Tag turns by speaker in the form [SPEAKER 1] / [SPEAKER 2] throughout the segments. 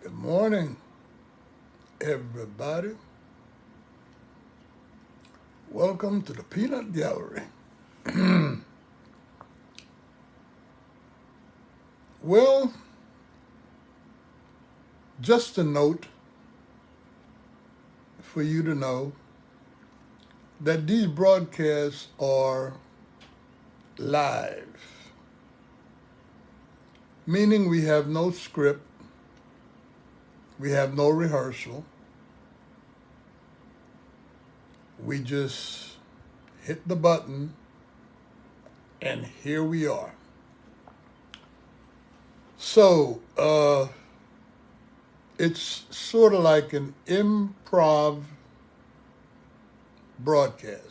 [SPEAKER 1] Good morning, everybody. Welcome to the Peanut Gallery. Well, just a note for you to know that these broadcasts are live, meaning we have no script, we have no rehearsal. We just hit the button and here we are. So, it's sort of like an improv broadcast.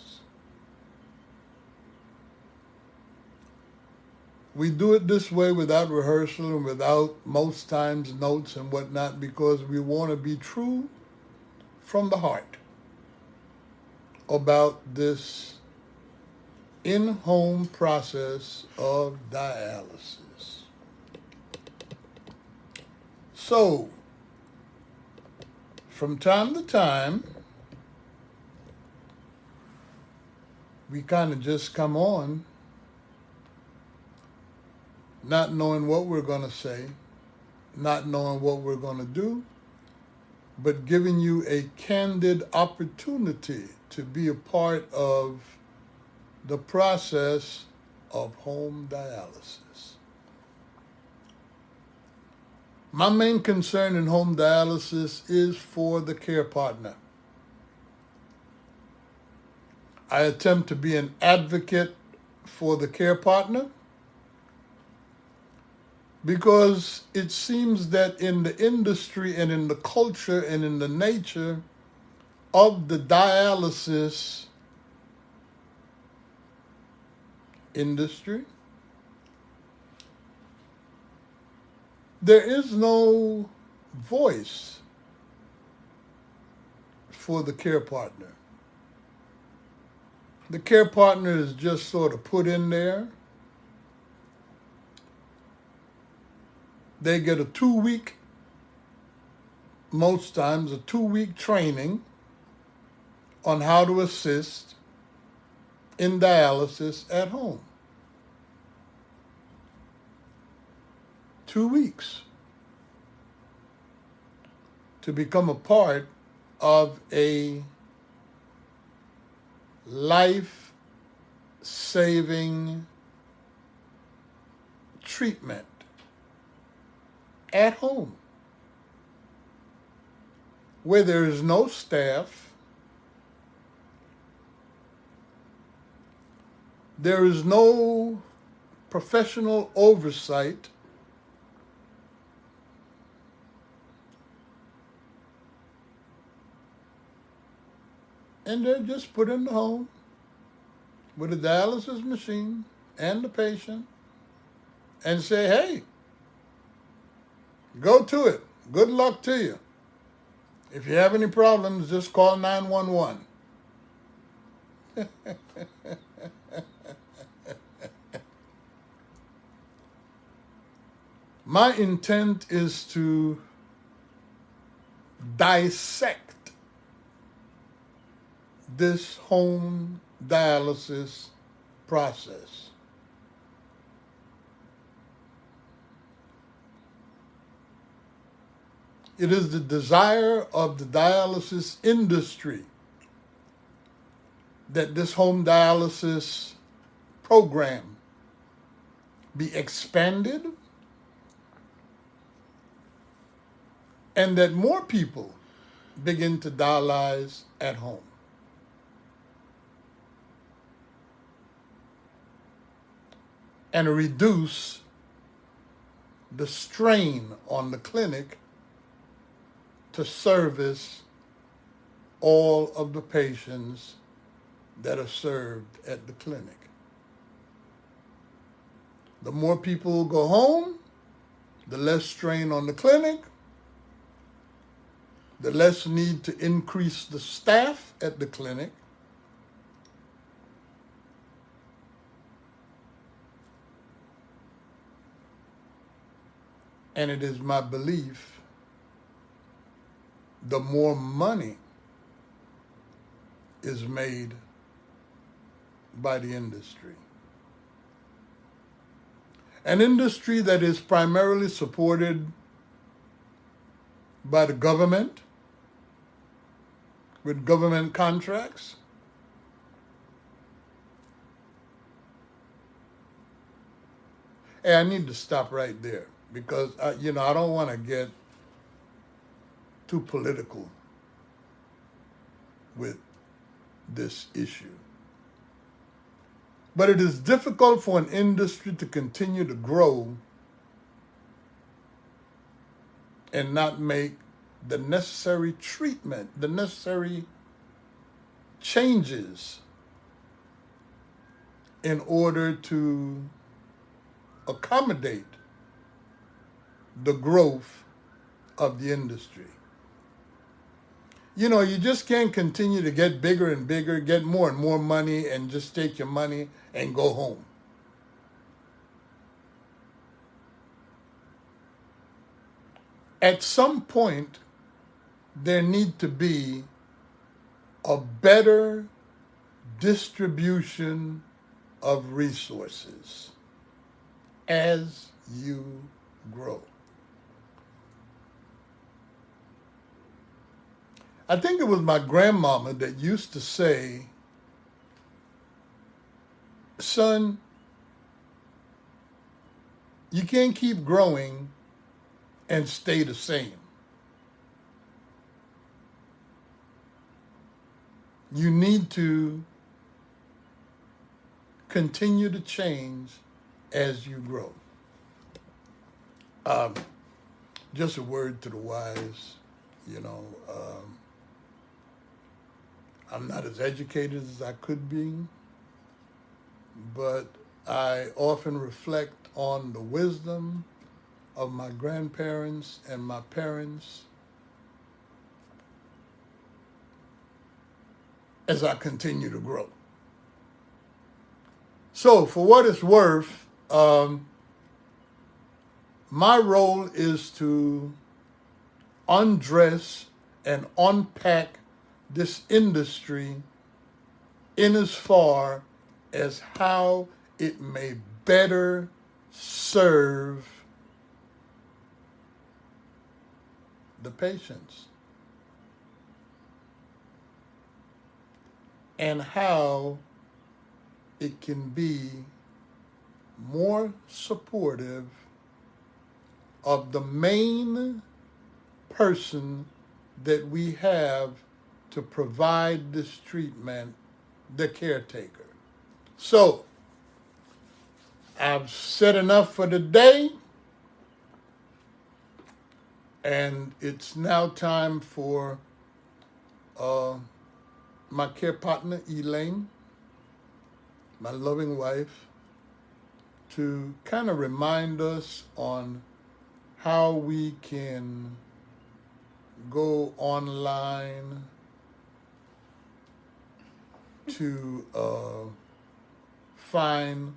[SPEAKER 1] We do it this way without rehearsal and without most times notes and whatnot because we want to be true from the heart about this in-home process of dialysis. So, from time to time, we kind of just come on not knowing what we're going to say, not knowing what we're going to do, but giving you a candid opportunity to be a part of the process of home dialysis. My main concern in home dialysis is for the care partner. I attempt to be an advocate for the care partner because it seems that in the industry and in the culture and in the nature of the dialysis industry, there is no voice for the care partner. The care partner is just sort of put in there. They get a 2-week, most times a 2-week training on how to assist in dialysis at home. 2 weeks to become a part of a life-saving treatment at home where there is no staff, there is no professional oversight, and they're just put in the home with a dialysis machine and the patient and say, hey, go to it. Good luck to you. If you have any problems, just call 911. My intent is to dissect this home dialysis process. It is the desire of the dialysis industry that this home dialysis program be expanded and that more people begin to dialyze at home. And reduce the strain on the clinic to service all of the patients that are served at the clinic. The more people go home, the less strain on the clinic, the less need to increase the staff at the clinic, and it is my belief the more money is made by the industry. An industry that is primarily supported by the government, with government contracts. Hey, I need to stop right there because I don't want to get too political with this issue. But it is difficult for an industry to continue to grow and not make the necessary treatment, the necessary changes in order to accommodate the growth of the industry. You just can't continue to get bigger and bigger, get more and more money, and just take your money and go home. At some point, there need to be a better distribution of resources as you grow. I think it was my grandmama that used to say, son, you can't keep growing and stay the same. You need to continue to change as you grow. Just a word to the wise, I'm not as educated as I could be, but I often reflect on the wisdom of my grandparents and my parents as I continue to grow. So, for what it's worth, my role is to undress and unpack this industry in as far as how it may better serve the patients and how it can be more supportive of the main person that we have to provide this treatment, the caretaker. So, I've said enough for today, and it's now time for my care partner, Elaine, my loving wife, to kind of remind us on how we can go online to find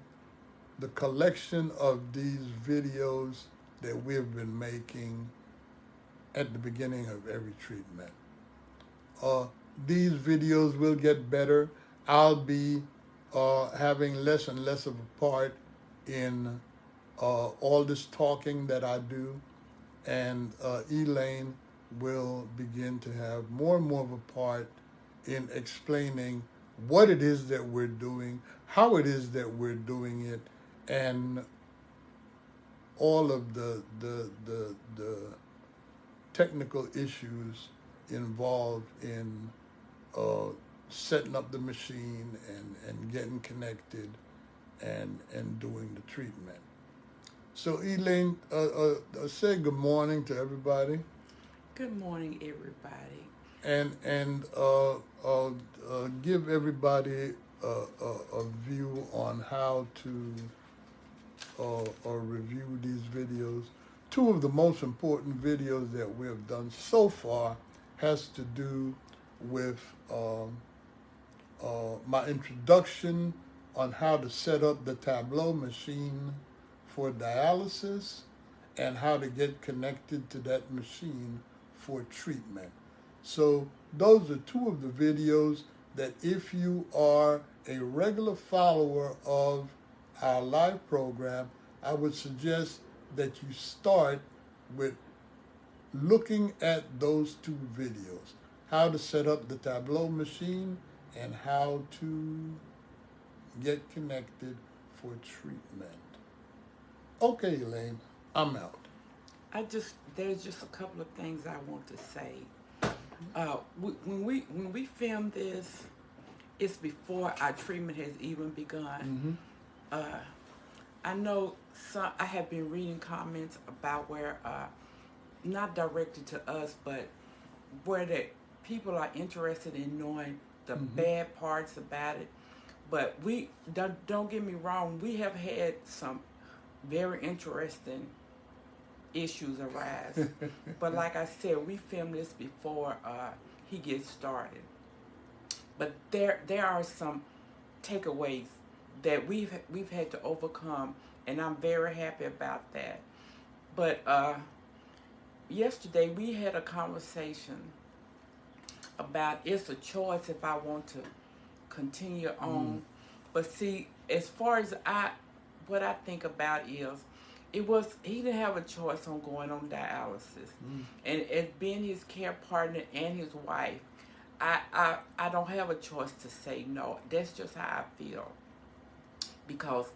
[SPEAKER 1] the collection of these videos that we've been making at the beginning of every treatment. These videos will get better. I'll be having less and less of a part in all this talking that I do, and Elaine will begin to have more and more of a part in explaining what it is that we're doing, how it is that we're doing it, and all of the technical issues involved in setting up the machine and getting connected and doing the treatment. So Elaine, say good morning to everybody.
[SPEAKER 2] Good morning, everybody.
[SPEAKER 1] And give everybody a view on how to review these videos. Two of the most important videos that we have done so far has to do with my introduction on how to set up the Tableau machine for dialysis and how to get connected to that machine for treatment. So those are two of the videos that if you are a regular follower of our live program, I would suggest that you start with looking at those two videos. How to set up the Tableau machine and how to get connected for treatment. Okay, Elaine, I'm out.
[SPEAKER 2] There's just a couple of things I want to say. When we film this, it's before our treatment has even begun.
[SPEAKER 1] Mm-hmm.
[SPEAKER 2] Uh, I know I have been reading comments about where, not directed to us, but where that people are interested in knowing the
[SPEAKER 1] Mm-hmm.
[SPEAKER 2] bad parts about it. But we don't get me wrong, we have had some very interesting issues arise. But like I said, we filmed this before he gets started. But there are some takeaways that we've had to overcome, and I'm very happy about that. But yesterday we had a conversation about it's a choice if I want to continue
[SPEAKER 1] Mm.
[SPEAKER 2] on. But see, as far as what I think about is, he didn't have a choice on going on dialysis,
[SPEAKER 1] Mm.
[SPEAKER 2] and as being his care partner and his wife, I don't have a choice to say no. That's just how I feel, because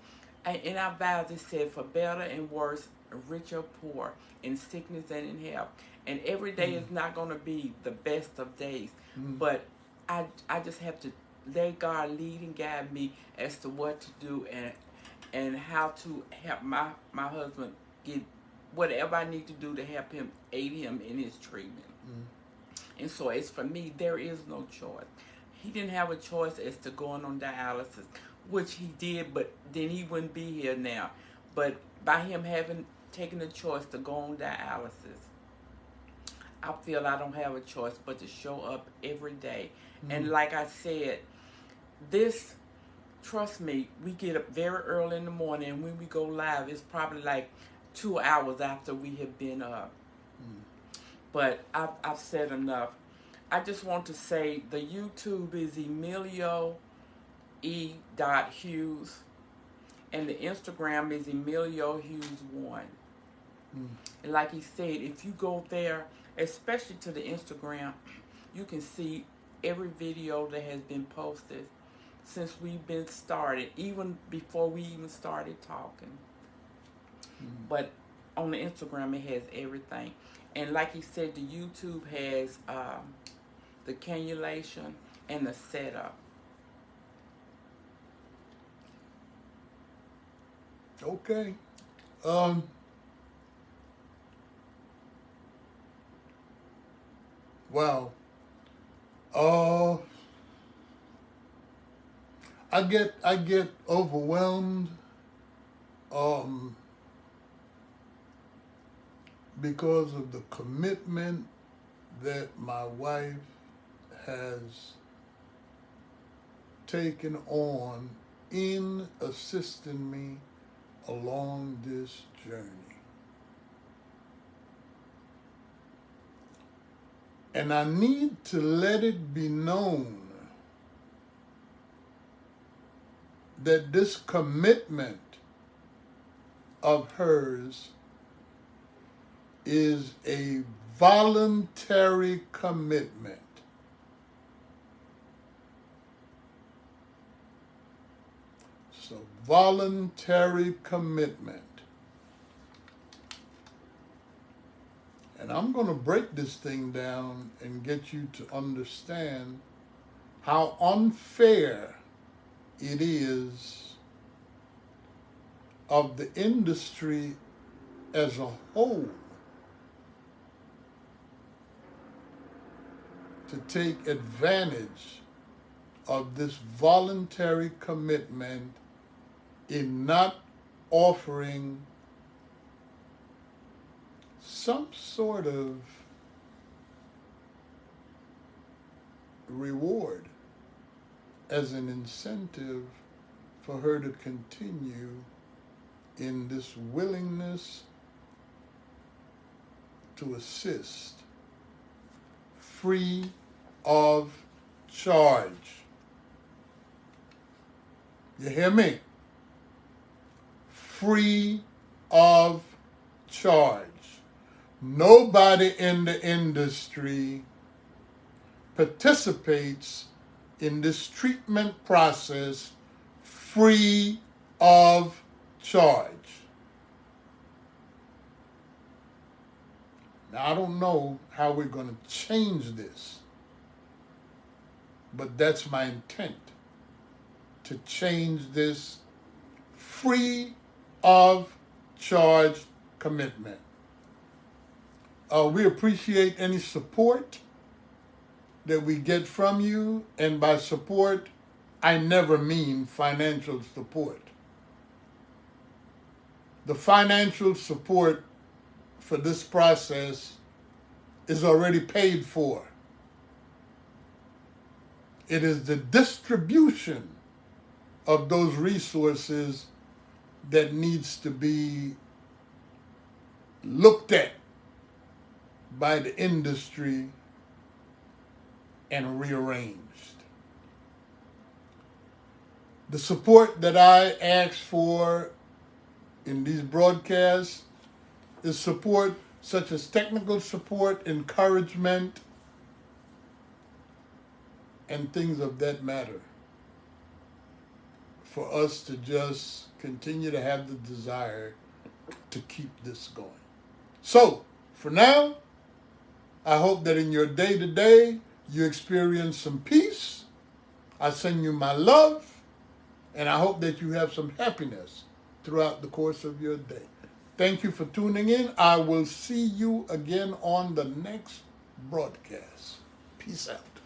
[SPEAKER 2] in our vows it said for better and worse, rich or poor, in sickness and in health, and every day is not going to be the best of days,
[SPEAKER 1] Mm.
[SPEAKER 2] but I just have to let God lead and guide me as to what to do and how to help my husband get whatever I need to do to help him, aid him in his treatment.
[SPEAKER 1] Mm.
[SPEAKER 2] And so as for me, there is no choice. He didn't have a choice as to going on dialysis, which he did, but then he wouldn't be here now. But by him having taken the choice to go on dialysis, I feel I don't have a choice but to show up every day. And
[SPEAKER 1] Mm.
[SPEAKER 2] like I said, this, trust me, we get up very early in the morning, and when we go live, it's probably like 2 hours after we have been up.
[SPEAKER 1] Mm.
[SPEAKER 2] But I've said enough. I just want to say the YouTube is Emilio E. Hughes, and the Instagram is Emilio Hughes 1.
[SPEAKER 1] Mm.
[SPEAKER 2] And like he said, if you go there, especially to the Instagram, you can see every video that has been posted since we've been started, even before we even started talking.
[SPEAKER 1] Mm.
[SPEAKER 2] But on the Instagram, it has everything. And like he said, the YouTube has the cannulation and the setup.
[SPEAKER 1] Okay. Um, wow. Uh, I get overwhelmed um, because of the commitment that my wife has taken on in assisting me along this journey. And I need to let it be known that this commitment of hers is a voluntary commitment. It's a voluntary commitment. And I'm going to break this thing down and get you to understand how unfair it is of the industry as a whole to take advantage of this voluntary commitment in not offering some sort of reward as an incentive for her to continue in this willingness to assist free of charge. You hear me? Free of charge. Nobody in the industry participates in this treatment process free of charge. Now, I don't know how we're going to change this, but that's my intent, to change this free of charge commitment. We appreciate any support that we get from you, and by support, I never mean financial support. The financial support for this process is already paid for. It is the distribution of those resources that needs to be looked at by the industry and rearranged. The support that I ask for in these broadcasts is support such as technical support, encouragement, and things of that matter, for us to just continue to have the desire to keep this going. So, for now, I hope that in your day-to-day, you experience some peace. I send you my love, and I hope that you have some happiness throughout the course of your day. Thank you for tuning in. I will see you again on the next broadcast. Peace out.